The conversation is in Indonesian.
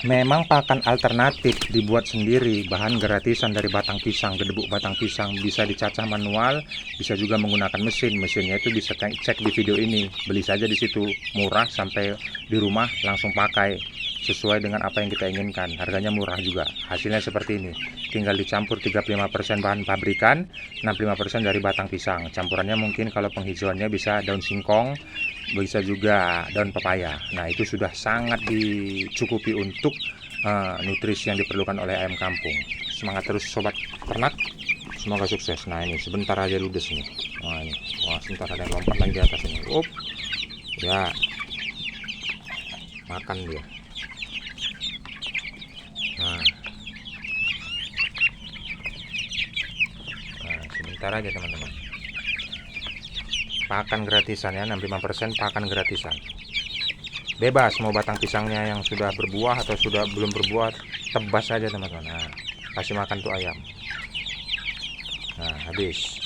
Memang pakan alternatif dibuat sendiri, bahan gratisan dari batang pisang, gedebuk batang pisang, bisa dicacah manual, bisa juga menggunakan mesin. Mesinnya itu bisa cek di video ini. Beli saja di situ, murah, sampai di rumah langsung pakai sesuai dengan apa yang kita inginkan. Harganya murah juga. Hasilnya seperti ini. Tinggal dicampur 35% bahan pabrikan, 65% dari batang pisang. Campurannya mungkin kalau penghijauannya bisa daun singkong, bisa juga daun pepaya. Nah, itu sudah sangat dicukupi untuk nutrisi yang diperlukan oleh ayam kampung. Semangat terus sobat ternak, semoga sukses. Nah, ini sebentar aja ludes nih. Wah, ini, wah, sebentar ada yang lompat lagi di atas ini. Up, ya, makan dia. Nah, sebentar aja teman-teman. Pakan gratisan ya, 65% pakan gratisan. Bebas mau batang pisangnya yang sudah berbuah atau sudah belum berbuah, tebas saja teman-teman. Nah, kasih makan tuh ayam. Nah, habis.